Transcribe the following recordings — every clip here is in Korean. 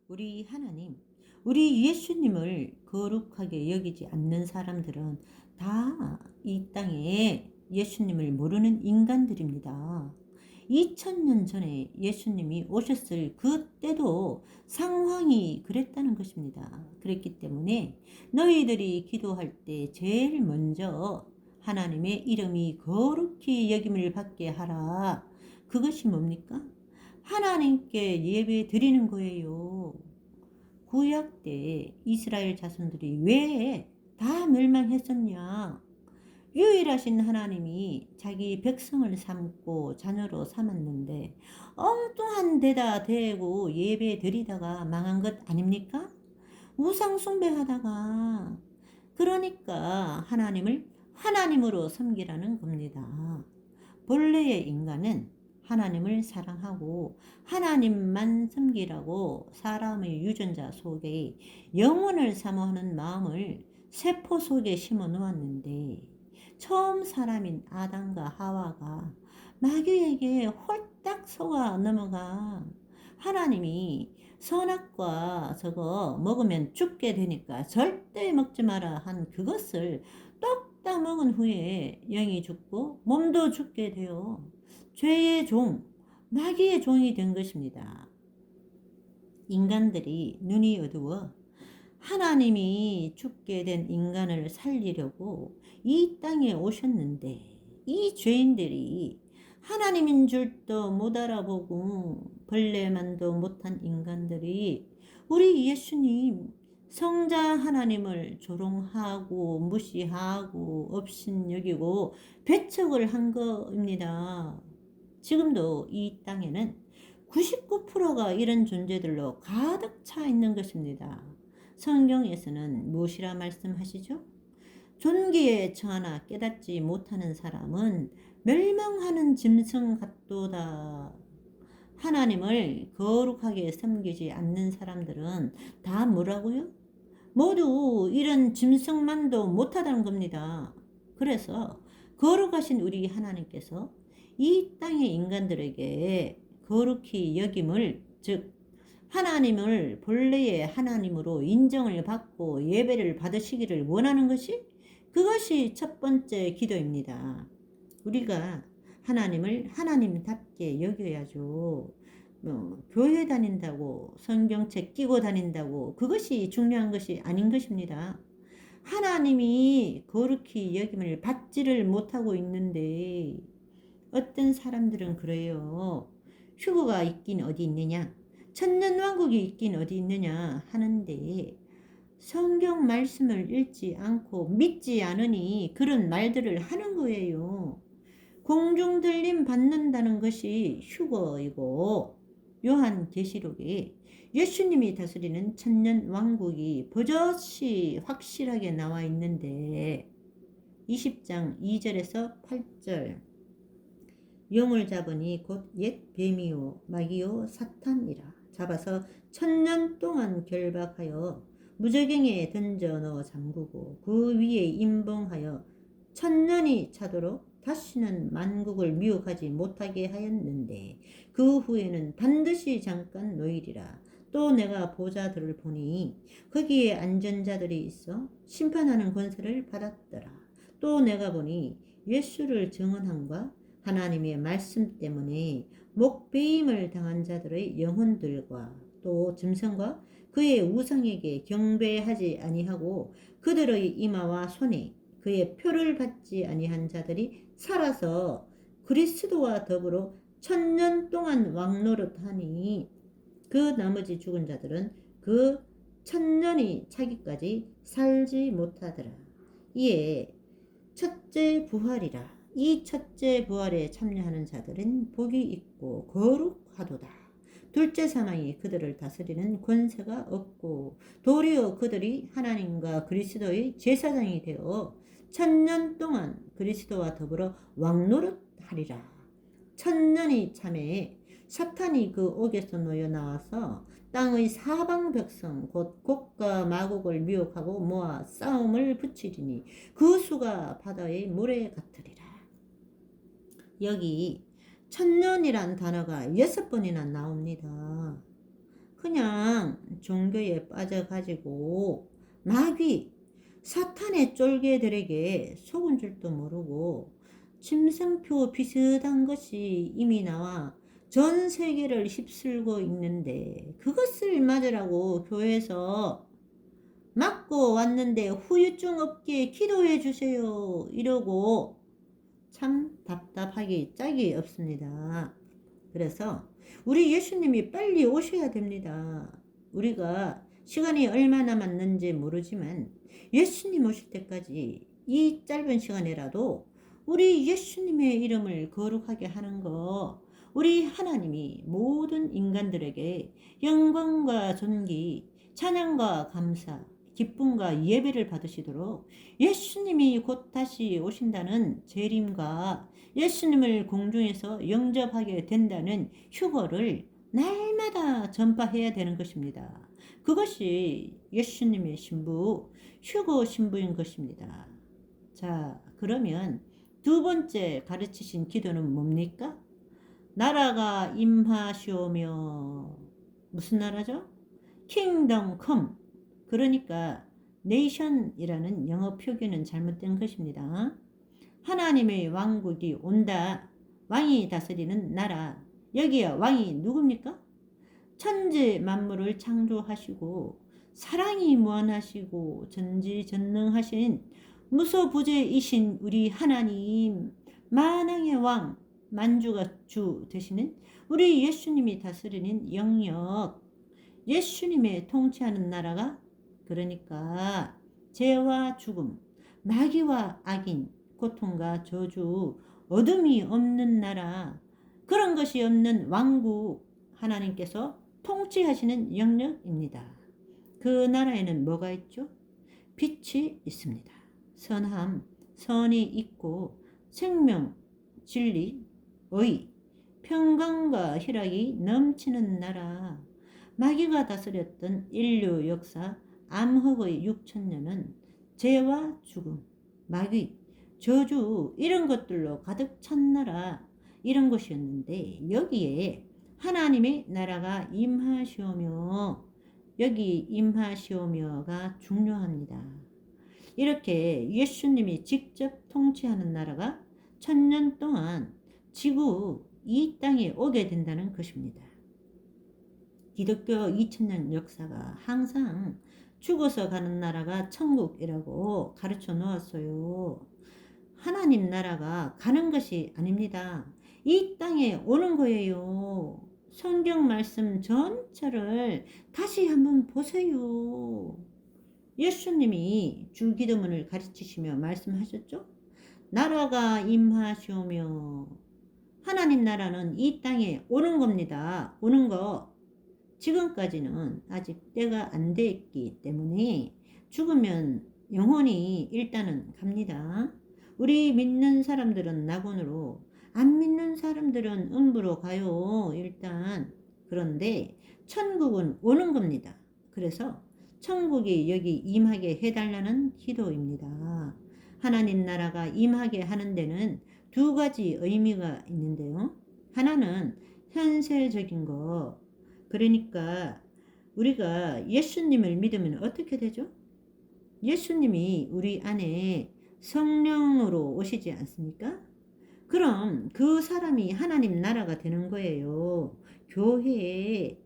우리 하나님, 우리 예수님을 거룩하게 여기지 않는 사람들은 다 이 땅에 예수님을 모르는 인간들입니다. 2000년 전에 예수님이 오셨을 그때도 상황이 그랬다는 것입니다. 그랬기 때문에 너희들이 기도할 때 제일 먼저 하나님의 이름이 거룩히 여김을 받게 하라. 그것이 뭡니까? 하나님께 예배 드리는 거예요. 구약 때 이스라엘 자손들이 왜 다 멸망했었냐? 유일하신 하나님이 자기 백성을 삼고 자녀로 삼았는데 엉뚱한 데다 대고 예배 드리다가 망한 것 아닙니까? 우상 숭배하다가. 그러니까 하나님을 하나님으로 섬기라는 겁니다. 본래의 인간은 하나님을 사랑하고 하나님만 섬기라고 사람의 유전자 속에 영혼을 사모하는 마음을 세포 속에 심어 놓았는데, 처음 사람인 아담과 하와가 마귀에게 홀딱 속아 넘어가 하나님이 선악과 저거 먹으면 죽게 되니까 절대 먹지 마라 한 그것을 똑딱 먹은 후에 영이 죽고 몸도 죽게 되어 죄의 종, 마귀의 종이 된 것입니다. 인간들이 눈이 어두워 하나님이 죽게 된 인간을 살리려고 이 땅에 오셨는데, 이 죄인들이 하나님인 줄도 못 알아보고 벌레만도 못한 인간들이 우리 예수님 성자 하나님을 조롱하고 무시하고 업신여기고 배척을 한 겁니다. 지금도 이 땅에는 99%가 이런 존재들로 가득 차 있는 것입니다. 성경에서는 무엇이라 말씀하시죠? 존귀에 처하나 깨닫지 못하는 사람은 멸망하는 짐승 같도다. 하나님을 거룩하게 섬기지 않는 사람들은 다 뭐라고요? 모두 이런 짐승만도 못하다는 겁니다. 그래서 거룩하신 우리 하나님께서 이 땅의 인간들에게 거룩히 여김을, 즉 하나님을 본래의 하나님으로 인정을 받고 예배를 받으시기를 원하는 것이, 그것이 첫 번째 기도입니다. 우리가 하나님을 하나님답게 여겨야죠. 교회 다닌다고 성경책 끼고 다닌다고 그것이 중요한 것이 아닌 것입니다. 하나님이 거룩히 여김을 받지를 못하고 있는데, 어떤 사람들은 그래요. 휴거가 있긴 어디 있느냐, 천년왕국이 있긴 어디 있느냐 하는데 성경 말씀을 읽지 않고 믿지 않으니 그런 말들을 하는 거예요. 공중 들림 받는다는 것이 휴거이고, 요한계시록에 예수님이 다스리는 천년왕국이 버젓이 확실하게 나와 있는데, 20장 2절에서 8절, 용을 잡으니 곧 옛 뱀이요 마귀요 사탄이라 잡아서 1000년 동안 결박하여 무저갱에 던져 넣어 잠그고 그 위에 임봉하여 1000년이 차도록 다시는 만국을 미혹하지 못하게 하였는데, 그 후에는 반드시 잠깐 노이리라. 또 내가 보좌들을 보니 거기에 앉은 자들이 있어 심판하는 권세를 받았더라. 또 내가 보니 예수를 증언함과 하나님의 말씀 때문에 목배임을 당한 자들의 영혼들과 또 짐승과 그의 우상에게 경배하지 아니하고 그들의 이마와 손에 그의 표를 받지 아니한 자들이 살아서 그리스도와 더불어 1000년 동안 왕노릇하니, 그 나머지 죽은 자들은 그 1000년이 차기까지 살지 못하더라. 이에 첫째 부활이라. 이 첫째 부활에 참여하는 자들은 복이 있고 거룩하도다. 둘째 사망이 그들을 다스리는 권세가 없고 도리어 그들이 하나님과 그리스도의 제사장이 되어 1000년 동안 그리스도와 더불어 왕노릇하리라. 1000년이 참에 사탄이 그 옥에서 놓여 나와서 땅의 사방 백성 곧 곡과 마곡을 미혹하고 모아 싸움을 붙이리니 그 수가 바다의 모래 같으리라. 여기 1000년이란 단어가 6번이나 나옵니다. 그냥 종교에 빠져가지고 마귀 사탄의 쫄개들에게 속은 줄도 모르고 침생표 비슷한 것이 이미 나와 전 세계를 휩쓸고 있는데 그것을 맞으라고 교회에서 맞고 왔는데 후유증 없게 기도해 주세요 이러고 참 답답하기 짝이 없습니다. 그래서 우리 예수님이 빨리 오셔야 됩니다. 우리가 시간이 얼마 남았는지 모르지만 예수님 오실 때까지 이 짧은 시간이라도 우리 예수님의 이름을 거룩하게 하는 거 우리 하나님이 모든 인간들에게 영광과 존귀, 찬양과 감사, 기쁨과 예배를 받으시도록 예수님이 곧 다시 오신다는 재림과 예수님을 공중에서 영접하게 된다는 휴거를 날마다 전파해야 되는 것입니다. 그것이 예수님의 신부, 휴거 신부인 것입니다. 자, 그러면 두 번째 가르치신 기도는 뭡니까? 나라가 임하시오며 무슨 나라죠? 킹덤 컴. 그러니까 네이션이라는 영어 표기는 잘못된 것입니다. 하나님의 왕국이 온다. 왕이 다스리는 나라. 여기에 왕이 누굽니까? 천지 만물을 창조하시고 사랑이 무한하시고 전지전능하신 무소부재이신 우리 하나님, 만왕의 왕, 만주가 주 되시는 우리 예수님이 다스리는 영역, 예수님의 통치하는 나라가, 그러니까 죄와 죽음, 마귀와 악인, 고통과 저주, 어둠이 없는 나라, 그런 것이 없는 왕국, 하나님께서 통치하시는 영역입니다. 그 나라에는 뭐가 있죠? 빛이 있습니다. 선함, 선이 있고 생명, 진리, 의, 평강과 희락이 넘치는 나라. 마귀가 다스렸던 인류 역사 암흑의 6천년은 죄와 죽음, 마귀, 저주 이런 것들로 가득 찬 나라, 이런 것이었는데 여기에 하나님의 나라가 임하시오며, 여기 임하시오며가 중요합니다. 이렇게 예수님이 직접 통치하는 나라가 1000년 동안 지구 이 땅에 오게 된다는 것입니다. 기독교 2000년 역사가 항상 죽어서 가는 나라가 천국이라고 가르쳐 놓았어요. 하나님 나라가 가는 것이 아닙니다. 이 땅에 오는 거예요. 성경 말씀 전체를 다시 한번 보세요. 예수님이 주기도문을 가르치시며 말씀하셨죠? 나라가 임하시오며, 하나님 나라는 이 땅에 오는 겁니다. 오는 거. 지금까지는 아직 때가 안 됐기 때문에 죽으면 영혼이 일단은 갑니다. 우리 믿는 사람들은 낙원으로, 안 믿는 사람들은 음부로 가요. 일단. 그런데 천국은 오는 겁니다. 그래서 천국이 여기 임하게 해달라는 기도입니다. 하나님 나라가 임하게 하는 데는 두 가지 의미가 있는데요. 하나는 현실적인 거. 그러니까 우리가 예수님을 믿으면 어떻게 되죠? 예수님이 우리 안에 성령으로 오시지 않습니까? 그럼 그 사람이 하나님 나라가 되는 거예요. 교회에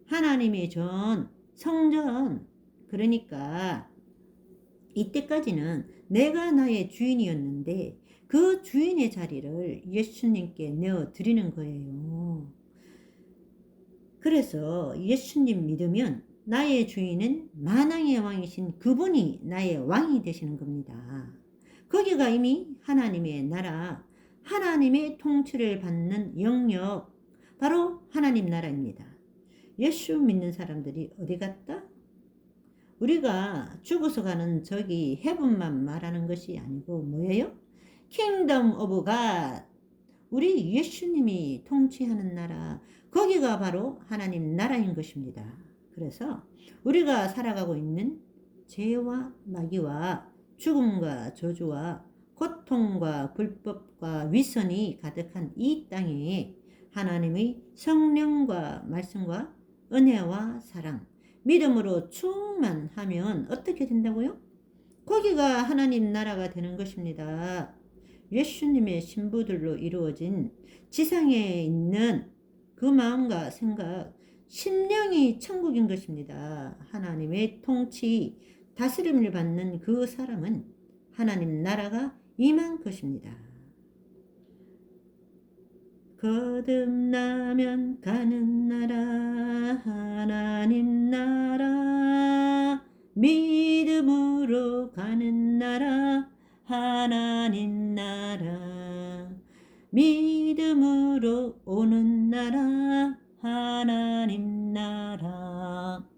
하나님의 전, 성전. 그러니까 이때까지는 내가 나의 주인이었는데 그 주인의 자리를 예수님께 내어드리는 거예요. 그래서 예수님 믿으면 나의 주인은 만왕의 왕이신 그분이 나의 왕이 되시는 겁니다. 거기가 이미 하나님의 나라, 하나님의 통치를 받는 영역, 바로 하나님 나라입니다. 예수 믿는 사람들이 어디 갔다? 우리가 죽어서 가는 저기 헤븐만 말하는 것이 아니고 뭐예요? 킹덤 오브 갓. 우리 예수님이 통치하는 나라, 거기가 바로 하나님 나라인 것입니다. 그래서 우리가 살아가고 있는 죄와 마귀와 죽음과 저주와 고통과 불법과 위선이 가득한 이 땅에 하나님의 성령과 말씀과 은혜와 사랑, 믿음으로 충만하면 어떻게 된다고요? 거기가 하나님 나라가 되는 것입니다. 예수님의 신부들로 이루어진 지상에 있는 그 마음과 생각, 심령이 천국인 것입니다. 하나님의 통치, 다스림을 받는 그 사람은 하나님 나라가 임한 것입니다. 거듭나면 가는 나라, 하나님 나라, 믿음으로 가는 나라, 하나님 나라, 믿음으로 오는 나라, 하나님 나라.